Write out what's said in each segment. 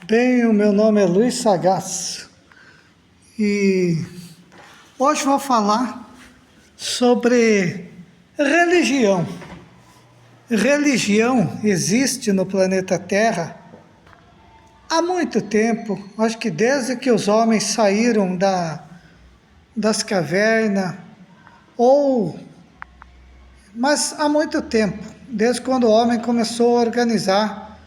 Bem, o meu nome é Luiz Sagaz e hoje vou falar sobre religião. Religião existe no planeta Terra há muito tempo, acho que desde que os homens saíram das cavernas, mas há muito tempo, desde quando o homem começou a organizar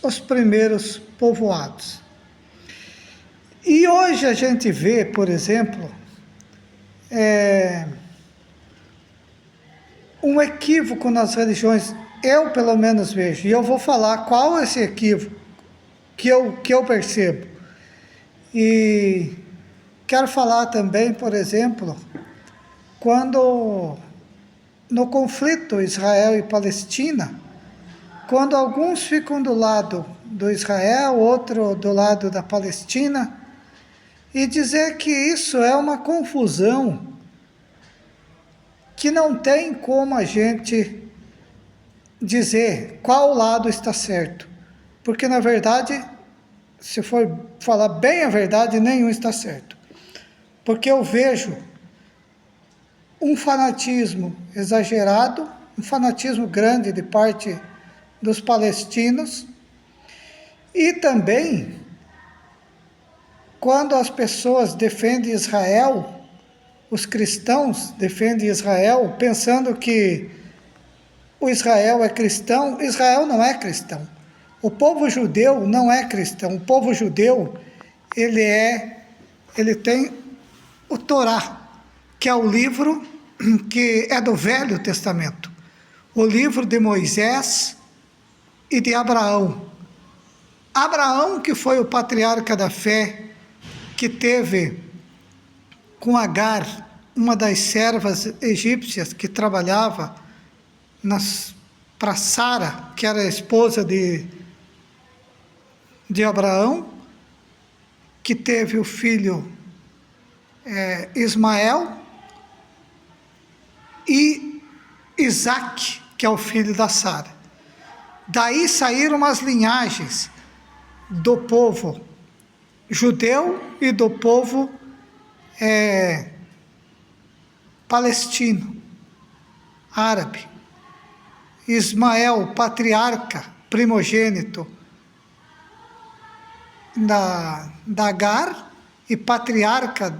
os primeiros povoados. E hoje a gente vê, por exemplo, um equívoco nas religiões, eu pelo menos vejo, e eu vou falar qual é esse equívoco que eu percebo. E quero falar também, por exemplo, quando no conflito Israel e Palestina, quando alguns ficam do lado do Israel, outro do lado da Palestina, e dizer que isso é uma confusão que não tem como a gente dizer qual lado está certo. Porque, na verdade, se for falar bem a verdade, nenhum está certo. Porque eu vejo um fanatismo exagerado, um fanatismo grande de parte dos palestinos, e também quando as pessoas defendem Israel, os cristãos defendem Israel, pensando que o Israel é cristão. Israel não é cristão. O povo judeu não é cristão. O povo judeu, ele tem o Torá, que é o livro que é do Velho Testamento. O livro de Moisés e de Abraão. Abraão, que foi o patriarca da fé, que teve com Agar, uma das servas egípcias que trabalhava para Sara, que era a esposa de Abraão, que teve o filho Ismael, e Isaac, que é o filho da Sara. Daí saíram as linhagens do povo judeu e do povo palestino, árabe. Ismael, patriarca, primogênito da Agar e patriarca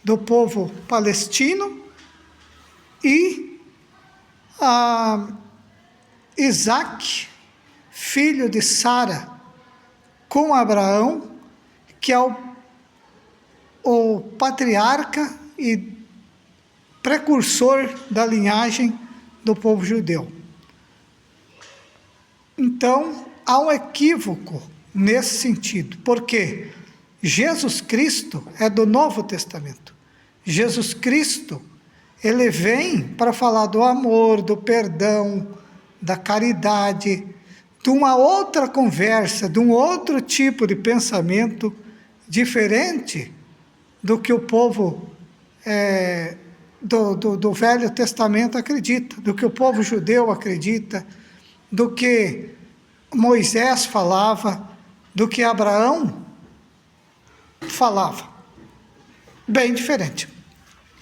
do povo palestino, e Isaac, filho de Sara, com Abraão, que é o patriarca e precursor da linhagem do povo judeu. Então, há um equívoco nesse sentido, porque Jesus Cristo é do Novo Testamento. Jesus Cristo, ele vem para falar do amor, do perdão, da caridade, de uma outra conversa, de um outro tipo de pensamento diferente do que o povo do Velho Testamento acredita, do que o povo judeu acredita, do que Moisés falava, do que Abraão falava. Bem diferente.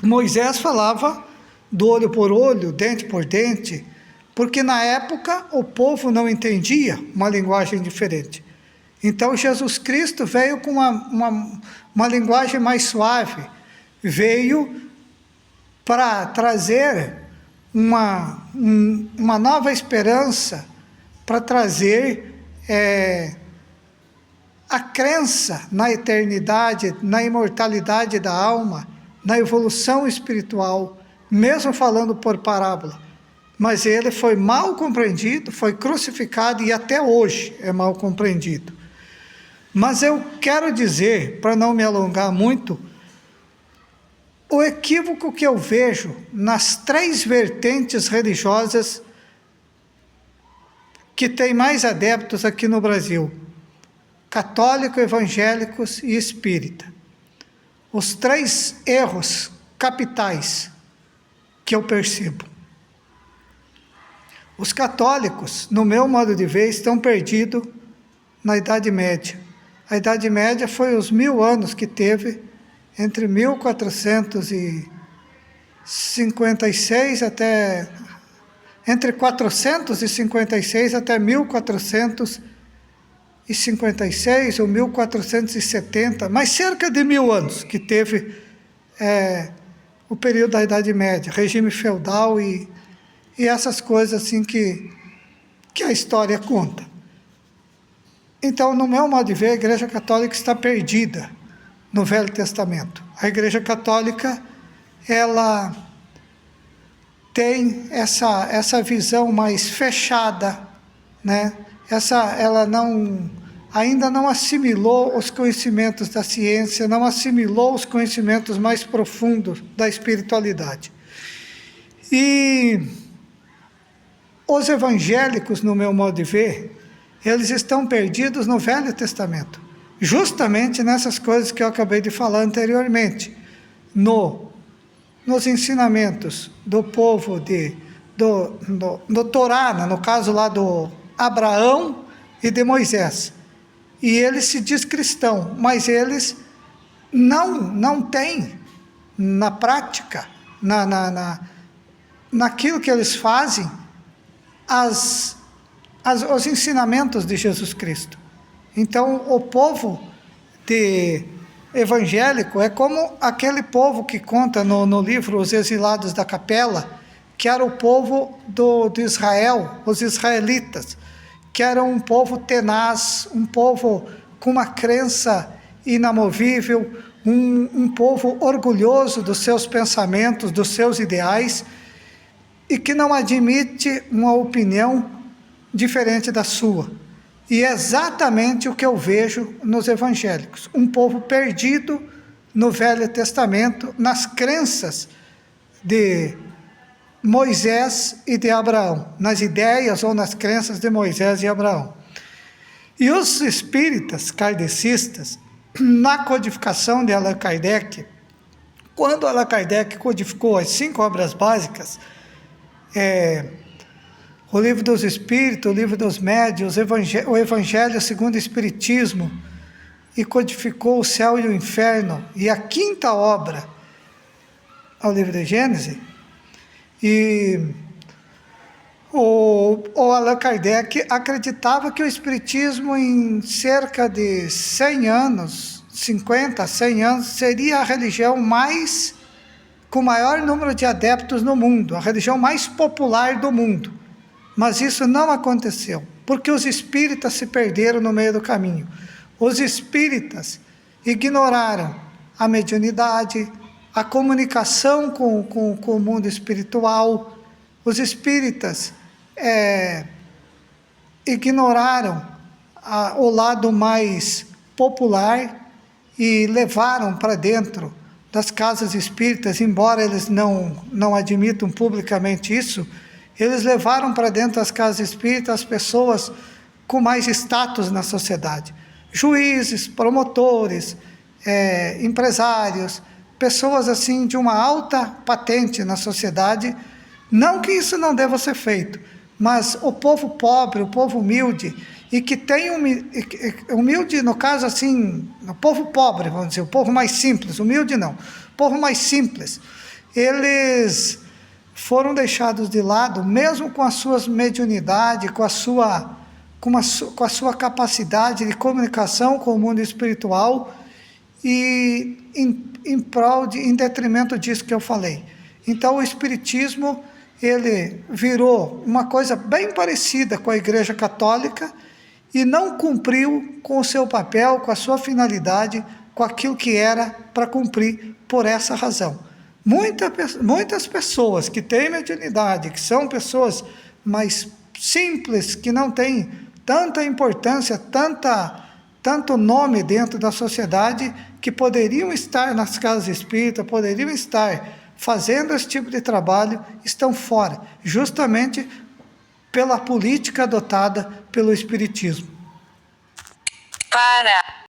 Moisés falava do olho por olho, dente por dente, porque na época o povo não entendia uma linguagem diferente. Então Jesus Cristo veio com uma linguagem mais suave, veio para trazer uma nova esperança, para trazer a crença na eternidade, na imortalidade da alma, na evolução espiritual, mesmo falando por parábola. Mas ele foi mal compreendido, foi crucificado e até hoje é mal compreendido. Mas eu quero dizer, para não me alongar muito, o equívoco que eu vejo nas 3 vertentes religiosas que tem mais adeptos aqui no Brasil: católico, evangélicos e espírita. Os 3 erros capitais que eu percebo. Os católicos, no meu modo de ver, estão perdidos na Idade Média. A Idade Média foi os 1000 anos que teve entre 1456 até... entre 456 até 1456 ou 1470, mas cerca de 1000 anos que teve o período da Idade Média, regime feudal e essas coisas assim que a história conta. Então, no meu modo de ver, a Igreja Católica está perdida no Velho Testamento. A Igreja Católica, ela tem essa visão mais fechada, né? Ela ainda não assimilou os conhecimentos da ciência, não assimilou os conhecimentos mais profundos da espiritualidade. E os evangélicos, no meu modo de ver, eles estão perdidos no Velho Testamento, justamente nessas coisas que eu acabei de falar anteriormente, nos ensinamentos do povo do Torá, no caso lá do Abraão e de Moisés. E eles se diz cristão, mas eles não têm na prática, naquilo que eles fazem, os ensinamentos de Jesus Cristo. Então, o povo evangélico é como aquele povo que conta no livro Os Exilados da Capela, que era o povo de Israel, os israelitas, que era um povo tenaz, um povo com uma crença inamovível, um povo orgulhoso dos seus pensamentos, dos seus ideais, e que não admite uma opinião diferente da sua. E é exatamente o que eu vejo nos evangélicos, um povo perdido no Velho Testamento, nas crenças de Moisés e de Abraão, nas ideias ou nas crenças de Moisés e Abraão. E os espíritas kardecistas, na codificação de Allan Kardec, quando Allan Kardec codificou as 5 obras básicas, o Livro dos Espíritos, o Livro dos Médiuns, o Evangelho segundo o Espiritismo, e codificou o céu e o inferno, e a 5ª obra, ao livro de Gênesis, e o Allan Kardec acreditava que o Espiritismo, em cerca de 100 anos, 50, 100 anos, seria a religião com maior número de adeptos no mundo, a religião mais popular do mundo. Mas isso não aconteceu, porque os espíritas se perderam no meio do caminho. Os espíritas ignoraram a mediunidade, a comunicação com o mundo espiritual. Os espíritas ignoraram o lado mais popular e levaram para dentro das casas espíritas, embora eles não admitam publicamente isso, eles levaram para dentro das casas espíritas as pessoas com mais status na sociedade. Juízes, promotores, empresários, pessoas assim de uma alta patente na sociedade. Não que isso não deva ser feito, mas o povo pobre, o povo humilde, e que tem humilde, no caso assim, o povo pobre, vamos dizer, o povo mais simples, humilde não, o povo mais simples, eles foram deixados de lado, mesmo com as suas mediunidades, com a sua capacidade de comunicação com o mundo espiritual, e em detrimento disso que eu falei. Então o Espiritismo, ele virou uma coisa bem parecida com a Igreja Católica e não cumpriu com o seu papel, com a sua finalidade, com aquilo que era para cumprir, por essa razão. Muitas pessoas que têm mediunidade, que são pessoas mais simples, que não têm tanta importância, tanto nome dentro da sociedade, que poderiam estar nas casas espíritas, poderiam estar fazendo esse tipo de trabalho, estão fora, justamente pela política adotada pelo Espiritismo. Para!